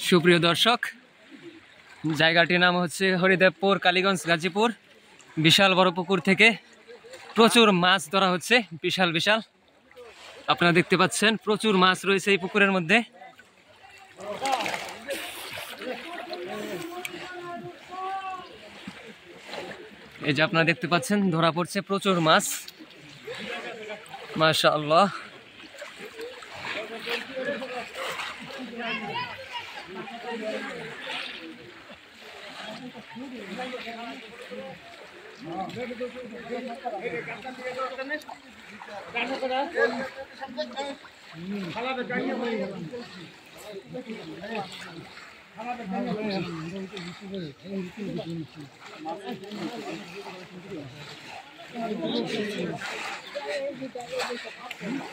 সুপ্রিয় দর্শক, জায়গাটির নাম হচ্ছে হরিদেবপুর, কালীগঞ্জ, গাজীপুর। বিশাল বড় পুকুর থেকে প্রচুর মাছ ধরা হচ্ছে, বিশাল বিশাল। আপনারা দেখতে পাচ্ছেন প্রচুর মাছ রয়েছে এই পুকুরের মধ্যে। এই যে আপনারা দেখতে পাচ্ছেন ধরা পড়ছে প্রচুর মাছ, মাশাআল্লাহ।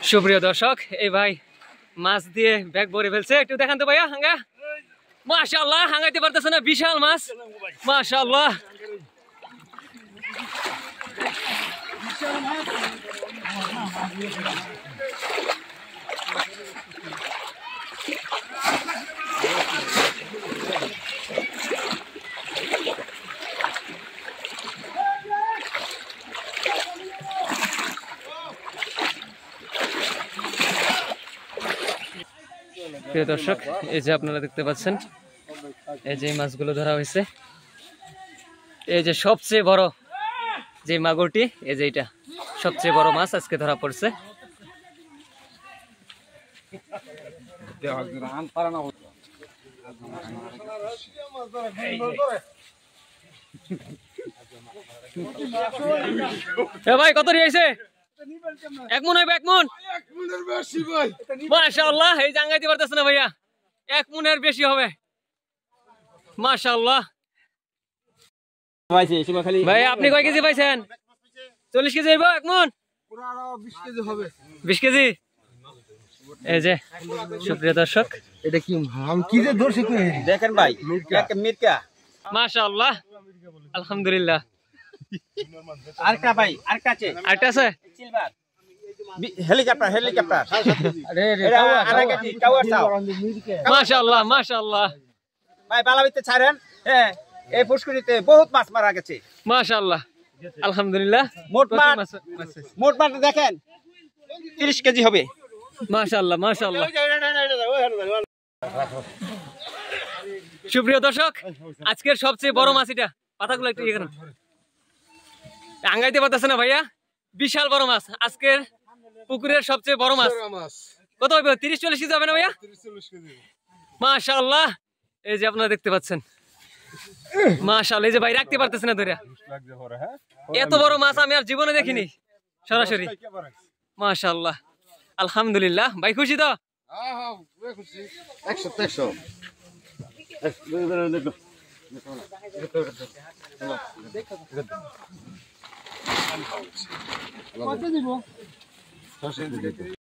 সুপ্রিয় দর্শক, এই ভাই মাছ দিয়ে ব্যাগ ভরে ফেলছে। একটু দেখান তো ভাইয়া হাঙ্গা। মাশাআল্লাহ, হাঙ্গাইতে পারতেছে না, বিশাল মাছ, মাশাআল্লাহ। প্রিয় দর্শক, এই যে আপনারা দেখতে পাচ্ছেন এই যে মাছগুলো ধরা হয়েছে। এই যে সবচেয়ে বড় যে মাগুরটি, এই যে এটা সবচেয়ে বড় মাছ আজকে ধরা পড়ছে। ভাই কত নিয়েছে? এক মন হইবে, এক মন। মাশাআল্লাহ, এই জাঙ্গাইতে পারতেছে না ভাইয়া, এক মনের বেশি হবে, মাশাআল্লাহ। ভাই আপনি কয় কেজি পাইছেন? 40 কেজি হইব এক মন? 20 কেজি। এই যে সুপ্রিয় দর্শক, এটা কি কি যে ধরছি দেখেন ভাই, মির্কা, মাশাআল্লাহ, আলহামদুলিল্লাহ। আরকা ভাই, আরকা আছে, আরেকটা আছে সিলভার হেলিকপ্টার, হেলিকপ্টার। এটা আরাকাটি টাওয়ার চাও। মাশাআল্লাহ, মাশাআল্লাহ ভাই বালাবিতে ছাড়েন। হ্যাঁ, এই পুষ্করিতে বহুত মাছ মারা গেছে, মাশাআল্লাহ, আলহামদুলিল্লাহ। মোট মাছ দেখেন 30 কেজি হবে, মাশাআল্লাহ, মাশাআল্লাহ। সুপ্রিয় দর্শক, আজকের সবচেয়ে বড় মাছ এটা। পাতাগুলো একটু এখানে আঙ্গাইতে পারতেছে না ভাইয়া, বিশাল বড় মাছ আজকের পুকুরের সবচেয়ে বড় মাছ। কত হবে? 30-40 কেজি হবে না ভাইয়া? মাশাআল্লাহ। এই যে আপনারা দেখতে পাচ্ছেন, মাশাআল্লাহ। এই যে ভাই রাখতে পারতেছে না ধরে, এত বড় মাছ আমি আর জীবনে দেখিনি সরাসরি। মাশাআল্লাহ, আলহামদুলিল্লাহ। ভাই খুশি তো?